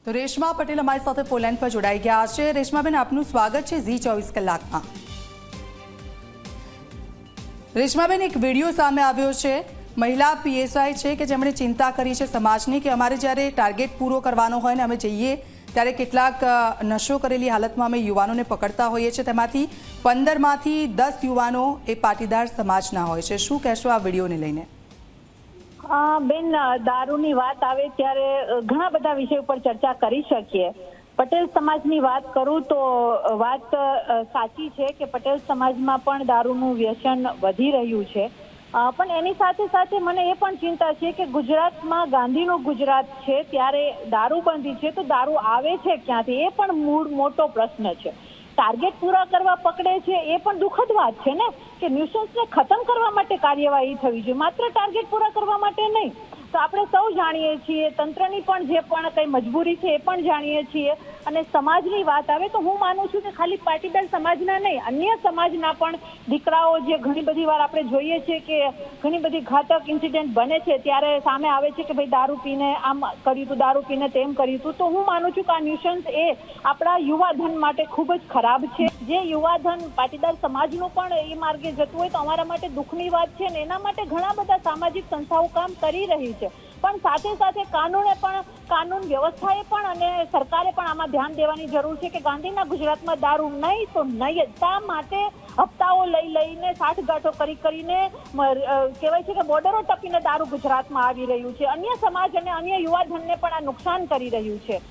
તો રેશમા પટેલ અમારી સાથે ફોન પર જોડાઈ ગયા છે। રેશમાબેન, આપનું સ્વાગત છે ઝી 24 કલાકમાં। રેશમાબેન, એક વિડીયો સામે આવ્યો છે, મહિલા પીએસઆઈ છે કે જેમણે ચિંતા કરી છે સમાજની કે અમારે જ્યારે ટાર્ગેટ પૂરો કરવાનો હોય ને અમે જઈએ ત્યારે કેટલાક નશો કરેલી હાલતમાં અમે યુવાનોને પકડતા હોઈએ છીએ, તેમાંથી 15માંથી 10 યુવાનો એ પાટીદાર સમાજના હોય છે। શું કહેશો આ વિડીયોને લઈને? બેન, દારૂની વાત આવે ત્યારે ઘણા બધા વિષય ઉપર ચર્ચા કરી શકીએ। પટેલ સમાજની વાત કરું તો વાત સાચી છે કે પટેલ સમાજમાં પણ દારૂનું વ્યસન વધી રહ્યું છે, પણ એની સાથે સાથે મને એ પણ ચિંતા છે કે ગુજરાતમાં ગાંધીનું ગુજરાત છે ત્યારે દારૂબંધી છે તો દારૂ આવે છે ક્યાંથી, એ પણ મૂળ મોટો પ્રશ્ન છે। ટાર્ગેટ પૂરા કરવા પકડે છે એ પણ દુઃખદ વાત છે ને, કે ન્યુસન્સને ખતમ કરવા માટે કાર્યવાહી થવી જોઈએ, માત્ર ટાર્ગેટ પૂરા કરવા માટે નહીં। તો આપણે સૌ જાણીએ છીએ, તંત્રની પણ જે પણ કઈ મજબૂરી છે એ પણ જાણીએ છીએ। અને સમાજની વાત આવે તો હું માનું છું કે ખાલી પાટીદાર સમાજના નહીં, અન્ય સમાજના પણ દીકરાઓ જે ઘણી બધી વાર આપણે જોઈએ છીએ કે ઘણી બધી ઘાતક ઇન્સિડન્ટ બને છે ત્યારે સામે આવે છે કે ભાઈ દારૂ પીને આમ કર્યું હતું, દારૂ પીને તેમ કર્યું હતું। તો હું માનું છું કે આ ન્યુસન્સ એ આપણા યુવાધન માટે ખૂબ જ ખરાબ છે। જે યુવાધન પાટીદાર સમાજનું પણ એ માર્ગે જતું હોય તો અમારા માટે દુઃખની વાત છે ને એના માટે ઘણા બધા સામાજિક સંસ્થાઓ કામ કરી રહી છે, પણ સાથે સાથે કાનૂન વ્યવસ્થાએ પણ અને સરકારે પણ આમાં ધ્યાન દેવાની જરૂર છે કે ગાંધીના ગુજરાતમાં દારૂ નહીં તો નહીં જ। શા માટે હપ્તાઓ લઈને સાઠગાંઠો કરીને કહેવાય છે કે બોર્ડરો ટપીને દારૂ ગુજરાતમાં આવી રહ્યું છે, અન્ય સમાજ અને અન્ય યુવાધનને પણ આ નુકસાન કરી રહ્યું છે।